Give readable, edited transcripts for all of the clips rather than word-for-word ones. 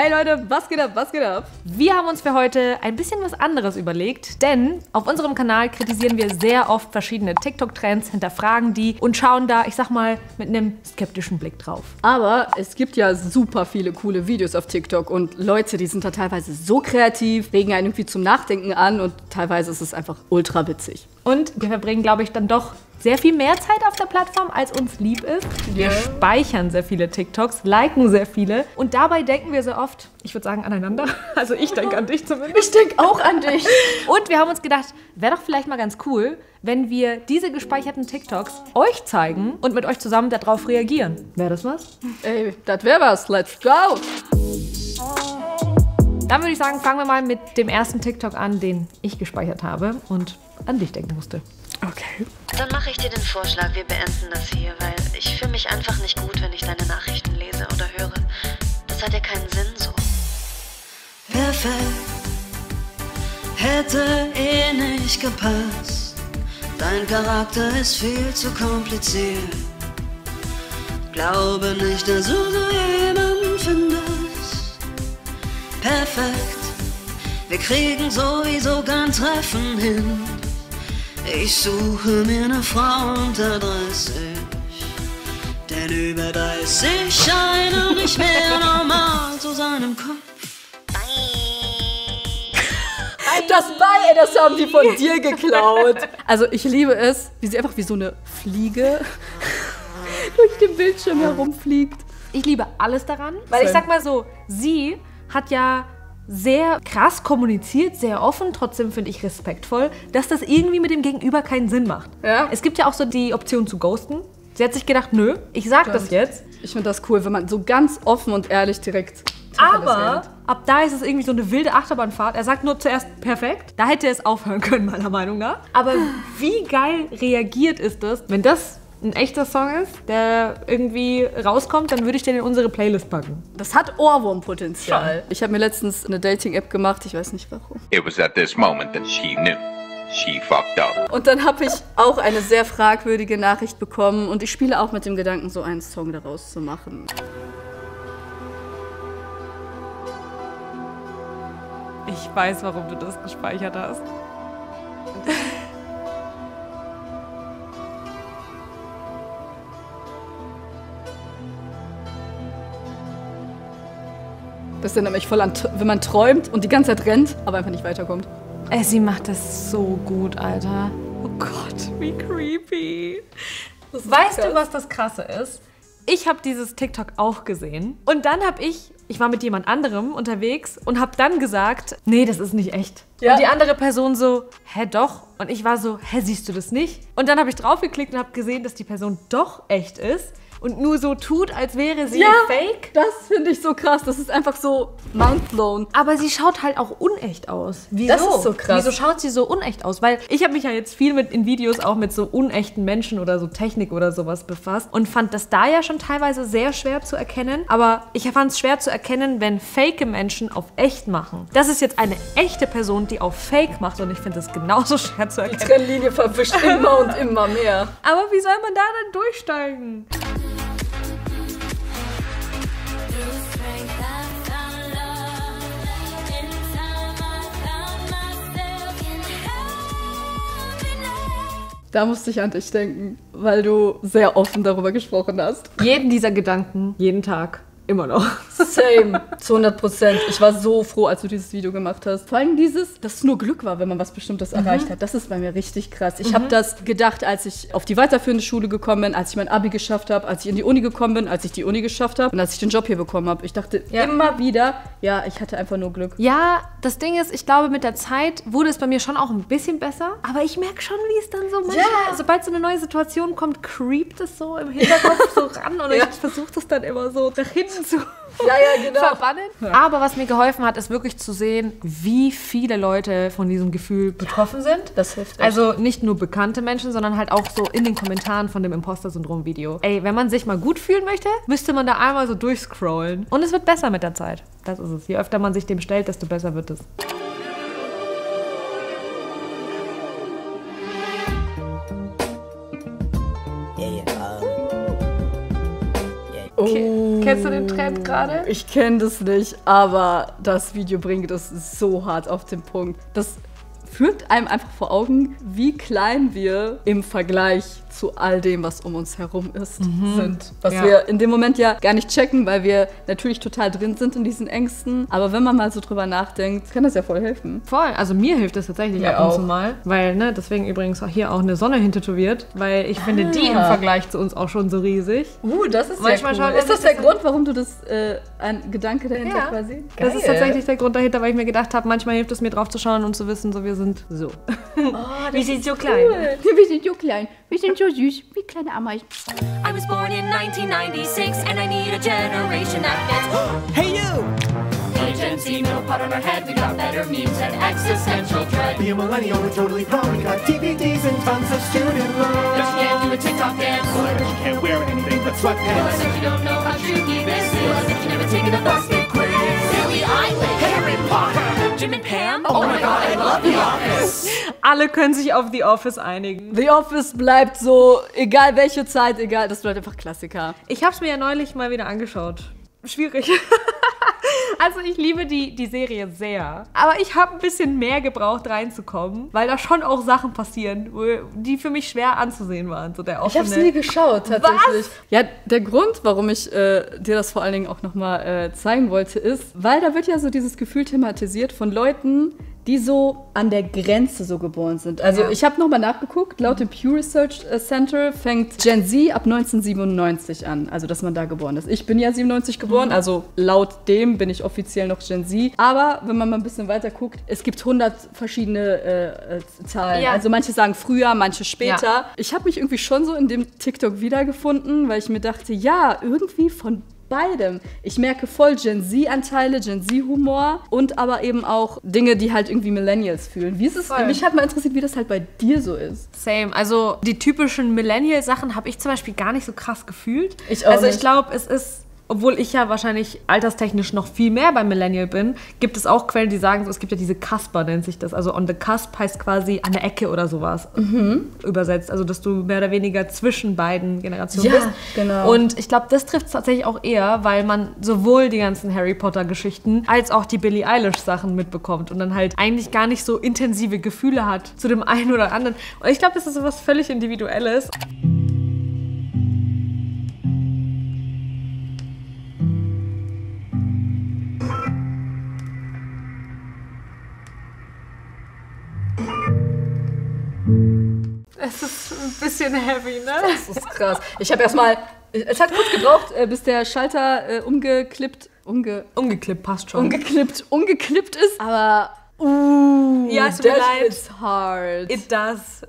Hey Leute, was geht ab, was geht ab? Wir haben uns für heute ein bisschen was anderes überlegt, denn auf unserem Kanal kritisieren wir sehr oft verschiedene TikTok-Trends, hinterfragen die und schauen da, ich sag mal, mit einem skeptischen Blick drauf. Aber es gibt ja super viele coole Videos auf TikTok und Leute, die sind da teilweise so kreativ, regen einen irgendwie zum Nachdenken an und teilweise ist es einfach ultra witzig. Und wir verbringen, glaube ich, dann doch sehr viel mehr Zeit auf der Plattform, als uns lieb ist. Wir speichern sehr viele TikToks, liken sehr viele und dabei denken wir sehr oft, ich würde sagen, aneinander. Also ich denke an dich zumindest. Ich denke auch an dich. Und wir haben uns gedacht, wäre doch vielleicht mal ganz cool, wenn wir diese gespeicherten TikToks euch zeigen und mit euch zusammen darauf reagieren. Wäre das was? Ey, das wäre was. Let's go! Dann würde ich sagen, fangen wir mal mit dem ersten TikTok an, den ich gespeichert habe und an dich denken musste. Okay. Dann mache ich dir den Vorschlag, wir beenden das hier, weil ich fühle mich einfach nicht gut, wenn ich deine Nachrichten lese oder höre. Das hat ja keinen Sinn so. Perfekt, hätte nicht gepasst. Dein Charakter ist viel zu kompliziert. Glaube nicht, dass du so jemanden findest. Perfekt, wir kriegen sowieso kein Treffen hin. Ich suche mir eine Frau unter 30, denn über 30 scheint nicht mehr normal zu seinem Kopf. Das Bei, das haben die von dir geklaut. Also ich liebe es, wie sie einfach wie so eine Fliege durch den Bildschirm herumfliegt. Ich liebe alles daran, weil ich sag mal so, sie hat ja sehr krass kommuniziert, sehr offen, trotzdem finde ich respektvoll, dass das irgendwie mit dem Gegenüber keinen Sinn macht. Ja. Es gibt ja auch so die Option zu ghosten. Sie hat sich gedacht, nö, ich sag das jetzt. Ich finde das cool, wenn man so ganz offen und ehrlich direkt... Aber ab da ist es irgendwie so eine wilde Achterbahnfahrt. Er sagt nur zuerst perfekt. Da hätte es aufhören können, meiner Meinung nach. Aber wie geil reagiert ist das, wenn das ein echter Song ist, der irgendwie rauskommt, dann würde ich den in unsere Playlist packen. Das hat Ohrwurmpotenzial. Ich habe mir letztens eine Dating-App gemacht, ich weiß nicht warum. It was at this moment that she knew. She fucked up. Und dann habe ich auch eine sehr fragwürdige Nachricht bekommen und ich spiele auch mit dem Gedanken, so einen Song daraus zu machen. Ich weiß, warum du das gespeichert hast. Das ist dann nämlich voll an, wenn man träumt und die ganze Zeit rennt, aber einfach nicht weiterkommt. Sie macht das so gut, Alter. Oh Gott, wie creepy. Weißt du, was das Krasse ist? Ich habe dieses TikTok auch gesehen und dann habe ich war mit jemand anderem unterwegs und habe dann gesagt, nee, das ist nicht echt. Ja. Und die andere Person so, hä, doch? Und ich war so, hä, siehst du das nicht? Und dann habe ich draufgeklickt und habe gesehen, dass die Person doch echt ist und nur so tut, als wäre sie fake. Das finde ich so krass. Das ist einfach so mindblown. Aber sie schaut halt auch unecht aus. Wieso? Das ist so krass. Wieso schaut sie so unecht aus? Weil ich habe mich ja jetzt viel in Videos auch mit so unechten Menschen oder so Technik oder sowas befasst und fand das da ja schon teilweise sehr schwer zu erkennen. Aber ich fand es schwer zu erkennen, wenn fake Menschen auf echt machen. Das ist jetzt eine echte Person, die auf fake macht und ich finde es genauso schwer zu erkennen. Die Trennlinie verwischt immer und immer mehr. Aber wie soll man da dann durchsteigen? Da musste ich an dich denken, weil du sehr offen darüber gesprochen hast. Jeden dieser Gedanken, jeden Tag, immer noch. Same, zu 100%. Ich war so froh, als du dieses Video gemacht hast. Vor allem dass es nur Glück war, wenn man was Bestimmtes erreicht hat. Das ist bei mir richtig krass. Ich habe das gedacht, als ich auf die weiterführende Schule gekommen bin, als ich mein Abi geschafft habe, als ich in die Uni gekommen bin, als ich die Uni geschafft habe und als ich den Job hier bekommen habe. Ich dachte immer wieder, ja, ich hatte einfach nur Glück. Ja, das Ding ist, ich glaube, mit der Zeit wurde es bei mir schon auch ein bisschen besser. Aber ich merke schon, wie es dann so manchmal, sobald so eine neue Situation kommt, creept es so im Hinterkopf so ran. Und ich versuche das dann immer so nach hinten zu verbannen. Ja. Aber was mir geholfen hat, ist wirklich zu sehen, wie viele Leute von diesem Gefühl betroffen sind. Das hilft echt. Also nicht nur bekannte Menschen, sondern halt auch so in den Kommentaren von dem Imposter-Syndrom-Video. Ey, wenn man sich mal gut fühlen möchte, müsste man da einmal so durchscrollen. Und es wird besser mit der Zeit. Das ist es. Je öfter man sich dem stellt, desto besser wird es. Okay. Kennst du den Trend gerade? Ich kenne das nicht, aber das Video bringt es so hart auf den Punkt. Das führt einem einfach vor Augen, wie klein wir im Vergleich zu all dem, was um uns herum ist, sind. Was wir in dem Moment ja gar nicht checken, weil wir natürlich total drin sind in diesen Ängsten. Aber wenn man mal so drüber nachdenkt, kann das ja voll helfen. Voll, also mir hilft das tatsächlich ab und zu mal. Weil, ne, deswegen übrigens auch hier auch eine Sonne hintätowiert, weil ich finde die im Vergleich zu uns auch schon so riesig. Das ist manchmal cool. Ist das der Grund, warum du das, ein Gedanke dahinter quasi? Geil. Das ist tatsächlich der Grund dahinter, weil ich mir gedacht habe, manchmal hilft es mir drauf zu schauen und zu wissen, so wir sind so. Wir sind so klein. Wir sind so klein. Wir sind so süß, wie kleine Ameisen. I was born in 1996 and I need a generation that fits. Hey you! Hey Gen Z, no pot on our head, we got better memes and existential dread. Be a millennial, we're totally grown. We got DVDs and tons of student loans. But you can't do a TikTok dance. But you can't wear anything but Well, I sweatpants. bet you don't know how tricky this is. Well, I bet you never taken a BuzzFeed quiz. Billie Eilish, Harry Potter, Jim and Pam. Oh my God, I love The Office. Alle können sich auf The Office einigen. The Office bleibt so, egal welche Zeit, egal, das bleibt einfach Klassiker. Ich habe es mir ja neulich mal wieder angeschaut. Schwierig. Also ich liebe die Serie sehr. Aber ich habe ein bisschen mehr gebraucht, reinzukommen, weil da schon auch Sachen passieren, die für mich schwer anzusehen waren. So der Ich habe es nie geschaut, tatsächlich. Ja, der Grund, warum ich dir das vor allen Dingen auch nochmal zeigen wollte, ist, weil da wird ja so dieses Gefühl thematisiert von Leuten, die so an der Grenze so geboren sind. Also ich habe nochmal nachgeguckt, laut dem Pew Research Center fängt Gen Z ab 1997 an, also dass man da geboren ist. Ich bin ja 97 geboren, also laut dem bin ich offiziell noch Gen Z. Aber wenn man mal ein bisschen weiter guckt, es gibt 100 verschiedene Zahlen. Ja. Also manche sagen früher, manche später. Ja. Ich habe mich irgendwie schon so in dem TikTok wiedergefunden, weil ich mir dachte, ja, irgendwie von beidem. Ich merke voll Gen Z-Anteile, Gen Z-Humor und aber eben auch Dinge, die halt irgendwie Millennials fühlen. Wie ist es? Voll. Mich hat mal interessiert, wie das halt bei dir so ist. Same. Also die typischen Millennial-Sachen habe ich zum Beispiel gar nicht so krass gefühlt. Ich auch Also ich nicht. glaube, es ist, obwohl ich ja wahrscheinlich alterstechnisch noch viel mehr beim Millennial bin, gibt es auch Quellen, die sagen, so, es gibt ja diese Cusper, nennt sich das. Also on the cusp heißt quasi an der Ecke oder sowas übersetzt. Also dass du mehr oder weniger zwischen beiden Generationen Ja, bist. genau. Und ich glaube, das trifft es tatsächlich auch eher, weil man sowohl die ganzen Harry Potter-Geschichten als auch die Billie Eilish-Sachen mitbekommt und dann halt eigentlich gar nicht so intensive Gefühle hat zu dem einen oder anderen. Und ich glaube, das ist so was völlig Individuelles. Es ist ein bisschen heavy, ne? Das ist krass. Ich habe erstmal, es hat kurz gebraucht, bis der Schalter umgeklippt Umgeklippt, passt schon. umgeklippt ist. Aber, Ja, es tut mir that leid. is hard. It does.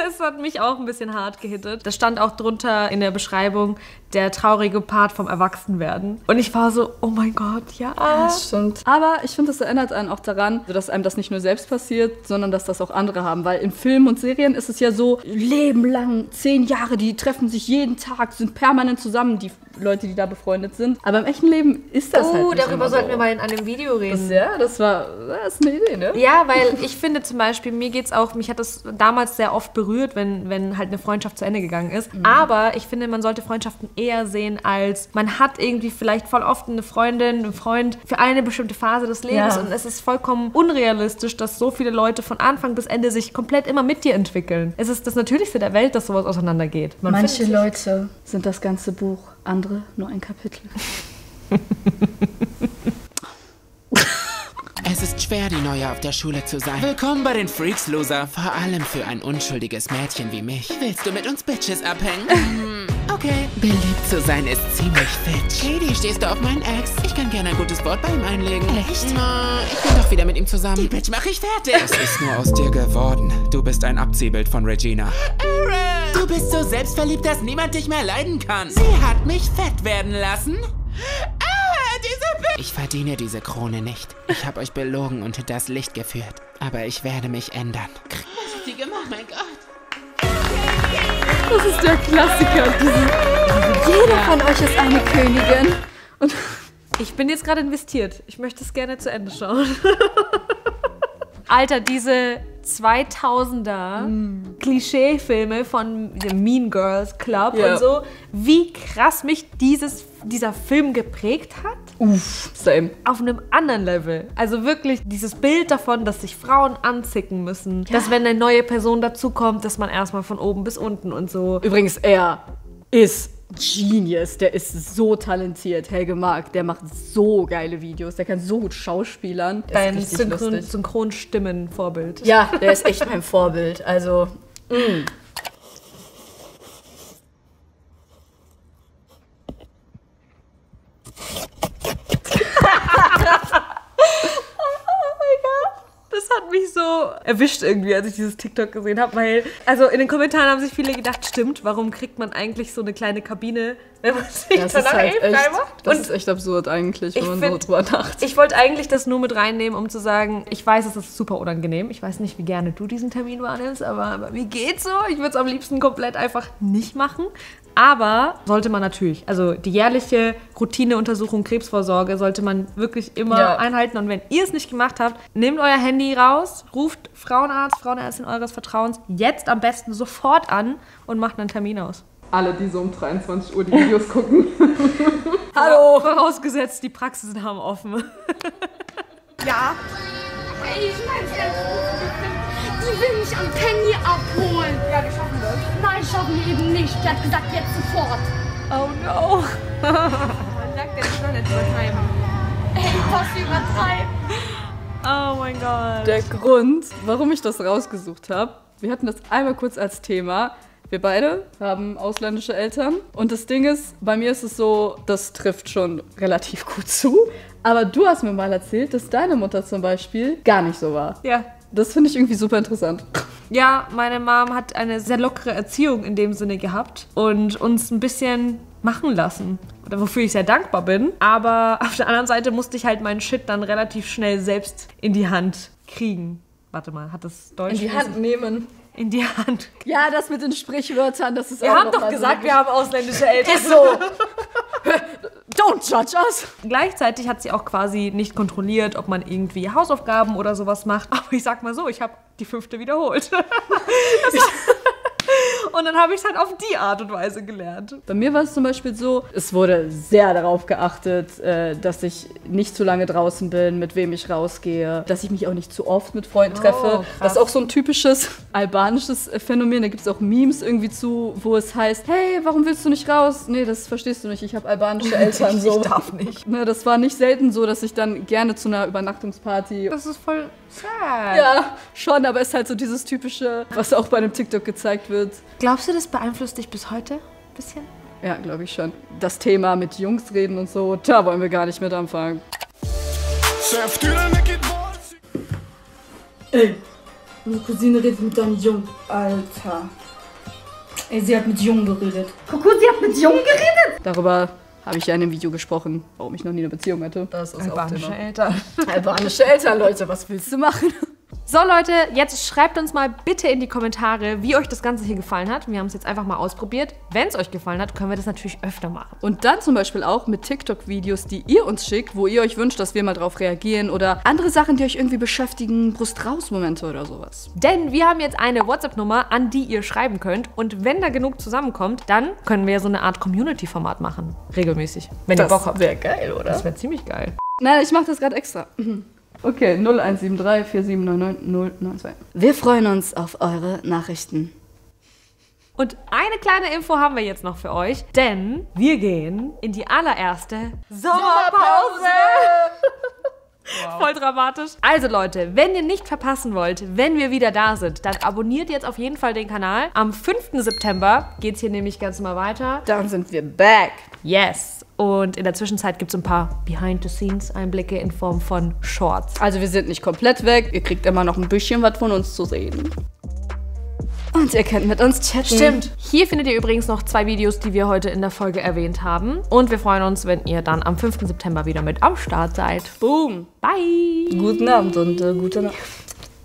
Es hat mich auch ein bisschen hart gehittet. Da stand auch drunter in der Beschreibung der traurige Part vom Erwachsenwerden. Und ich war so, oh mein Gott, ja. Das stimmt. Aber ich finde, das erinnert einen auch daran, dass einem das nicht nur selbst passiert, sondern dass das auch andere haben. Weil in Filmen und Serien ist es ja so, Leben lang, 10 Jahre, die treffen sich jeden Tag, sind permanent zusammen, die Leute, die da befreundet sind. Aber im echten Leben ist das halt nicht darüber immer sollten so. wir mal in einem Video reden. Das ist eine Idee, ne? Ja, weil ich finde zum Beispiel, mich hat das damals sehr oft berührt, wenn halt eine Freundschaft zu Ende gegangen ist. Aber ich finde, man sollte Freundschaften eher sehen als, man hat irgendwie vielleicht voll oft eine Freundin, einen Freund für eine bestimmte Phase des Lebens Ja. und es ist vollkommen unrealistisch, dass so viele Leute von Anfang bis Ende sich komplett immer mit dir entwickeln. Es ist das Natürlichste der Welt, dass sowas auseinandergeht. Manche Leute sind das ganze Buch, andere nur ein Kapitel. Es ist schwer, die Neue auf der Schule zu sein. Willkommen bei den Freaks, Loser. Vor allem für ein unschuldiges Mädchen wie mich. Willst du mit uns Bitches abhängen? Okay. Beliebt zu sein ist ziemlich fit. Katie, stehst du auf meinen Ex? Ich kann gerne ein gutes Wort bei ihm einlegen. Echt? Na, ich bin doch wieder mit ihm zusammen. Die Bitch mach ich fertig. Es ist nur aus dir geworden. Du bist ein Abziehbild von Regina. Aaron! Du bist so selbstverliebt, dass niemand dich mehr leiden kann. Sie hat mich fett werden lassen. Diese Bitch! Ich verdiene diese Krone nicht. Ich habe euch belogen und hinters Licht geführt. Aber ich werde mich ändern. Was hat die gemacht, mein Gott? Das ist der Klassiker. Jeder von euch ist eine Königin. Und Ich bin jetzt gerade investiert. Ich möchte es gerne zu Ende schauen. Alter, diese 2000er Klischeefilme von dem Mean Girls Club Ja. und so, wie krass mich dieses dieser Film geprägt hat? Same. Auf einem anderen Level. Also wirklich dieses Bild davon, dass sich Frauen anzicken müssen. Dass wenn eine neue Person dazukommt, dass man erstmal von oben bis unten und so. Übrigens, er ist Genius. Der ist so talentiert. Helge Mark, der macht so geile Videos. Der kann so gut schauspielern. Dein Synchronstimmen-Vorbild. Ja, der ist echt mein Vorbild. Also, Das hat mich so erwischt irgendwie, als ich dieses TikTok gesehen habe, weil, also in den Kommentaren haben sich viele gedacht, stimmt, warum kriegt man eigentlich so eine kleine Kabine, wenn man sich das danach ist halt echt, macht? das ist echt absurd eigentlich, wenn man so drüber nachdenkt. Ich wollte eigentlich das nur mit reinnehmen, um zu sagen, ich weiß, es ist super unangenehm. Ich weiß nicht, wie gerne du diesen Termin wahrnimmst, aber bei mir geht's so. Ich würde es am liebsten komplett einfach nicht machen. Aber sollte man natürlich, also die jährliche Routineuntersuchung Krebsvorsorge sollte man wirklich immer einhalten. Und wenn ihr es nicht gemacht habt, nehmt euer Handy raus, ruft Frauenarzt, Frauenärztin eures Vertrauens jetzt am besten sofort an und macht einen Termin aus. Alle, die so um 23 Uhr die Videos gucken. Hallo! Vorausgesetzt, die Praxisen haben offen. Ja. Ey, ich mein's ernst. Die will mich am Penny abholen. Ja, wir schaffen das. Nein, schaffen wir eben nicht. Der hat gesagt, jetzt sofort. Oh no. Man sagt, der ist doch nicht übertreiben. Ey, was übertreiben. Oh mein Gott. Der Grund, warum ich das rausgesucht habe, wir hatten das einmal kurz als Thema. Wir beide haben ausländische Eltern. Und das Ding ist, bei mir ist es so, das trifft schon relativ gut zu. Aber du hast mir mal erzählt, dass deine Mutter zum Beispiel gar nicht so war. Ja. Das finde ich irgendwie super interessant. Ja, meine Mom hat eine sehr lockere Erziehung in dem Sinne gehabt und uns ein bisschen machen lassen. Oder wofür ich sehr dankbar bin. Aber auf der anderen Seite musste ich halt meinen Shit dann relativ schnell selbst in die Hand kriegen. Warte mal, hat das Deutsch? In die Hand nehmen. In die Hand. Ja, das mit den Sprichwörtern, das ist Wir auch haben noch doch mal gesagt, so wir haben ausländische Eltern. Ist so. Don't judge us. Gleichzeitig hat sie auch quasi nicht kontrolliert, ob man irgendwie Hausaufgaben oder sowas macht. Aber ich sag mal so, ich habe die 5. wiederholt. Und dann habe ich es halt auf die Art und Weise gelernt. Bei mir war es zum Beispiel so, es wurde sehr darauf geachtet, dass ich nicht zu lange draußen bin, mit wem ich rausgehe, dass ich mich auch nicht zu oft mit Freunden treffe. Krass. Das ist auch so ein typisches albanisches Phänomen. Da gibt es auch Memes irgendwie zu, wo es heißt, hey, warum willst du nicht raus? Nee, das verstehst du nicht, ich habe albanische Eltern. So. Ich darf nicht. Ne, das war nicht selten so, dass ich dann gerne zu einer Übernachtungsparty... Das ist voll sad. Ja, schon, aber es ist halt so dieses typische, was auch bei einem TikTok gezeigt wird. Glaubst du, das beeinflusst dich bis heute ein bisschen? Ja, glaube ich schon. Das Thema mit Jungs reden und so, da wollen wir gar nicht mit anfangen. Ey, meine Cousine redet mit einem Jungen. Alter. Ey, sie hat mit Jungen geredet. Kuckuck, sie hat mit Jungen geredet? Darüber habe ich ja in einem Video gesprochen, warum ich noch nie eine Beziehung hatte. Das ist Albanische auch Thema. Eltern. Albanische Eltern, Leute, was willst du machen? So Leute, jetzt schreibt uns mal bitte in die Kommentare, wie euch das Ganze hier gefallen hat. Wir haben es jetzt einfach mal ausprobiert. Wenn es euch gefallen hat, können wir das natürlich öfter machen. Und dann zum Beispiel auch mit TikTok-Videos, die ihr uns schickt, wo ihr euch wünscht, dass wir mal drauf reagieren oder andere Sachen, die euch irgendwie beschäftigen, Brust-raus-Momente oder sowas. Denn wir haben jetzt eine WhatsApp-Nummer, an die ihr schreiben könnt. Und wenn da genug zusammenkommt, dann können wir so eine Art Community-Format machen. Regelmäßig. Wenn ihr Bock habt. Das wäre geil, oder? Das wäre ziemlich geil. Nein, ich mache das gerade extra. Okay, 0173 4799 092. Wir freuen uns auf eure Nachrichten. Und eine kleine Info haben wir jetzt noch für euch, denn wir gehen in die allererste Sommerpause. Wow. Voll dramatisch. Also Leute, wenn ihr nicht verpassen wollt, wenn wir wieder da sind, dann abonniert jetzt auf jeden Fall den Kanal. Am 5. September geht's hier nämlich ganz mal weiter. Dann sind wir back. Yes. Und in der Zwischenzeit gibt es ein paar Behind-the-Scenes-Einblicke in Form von Shorts. Also wir sind nicht komplett weg. Ihr kriegt immer noch ein bisschen was von uns zu sehen. Und ihr könnt mit uns chatten. Stimmt. Hier findet ihr übrigens noch 2 Videos, die wir heute in der Folge erwähnt haben. Und wir freuen uns, wenn ihr dann am 5. September wieder mit am Start seid. Boom. Bye. Guten Abend und gute Nacht.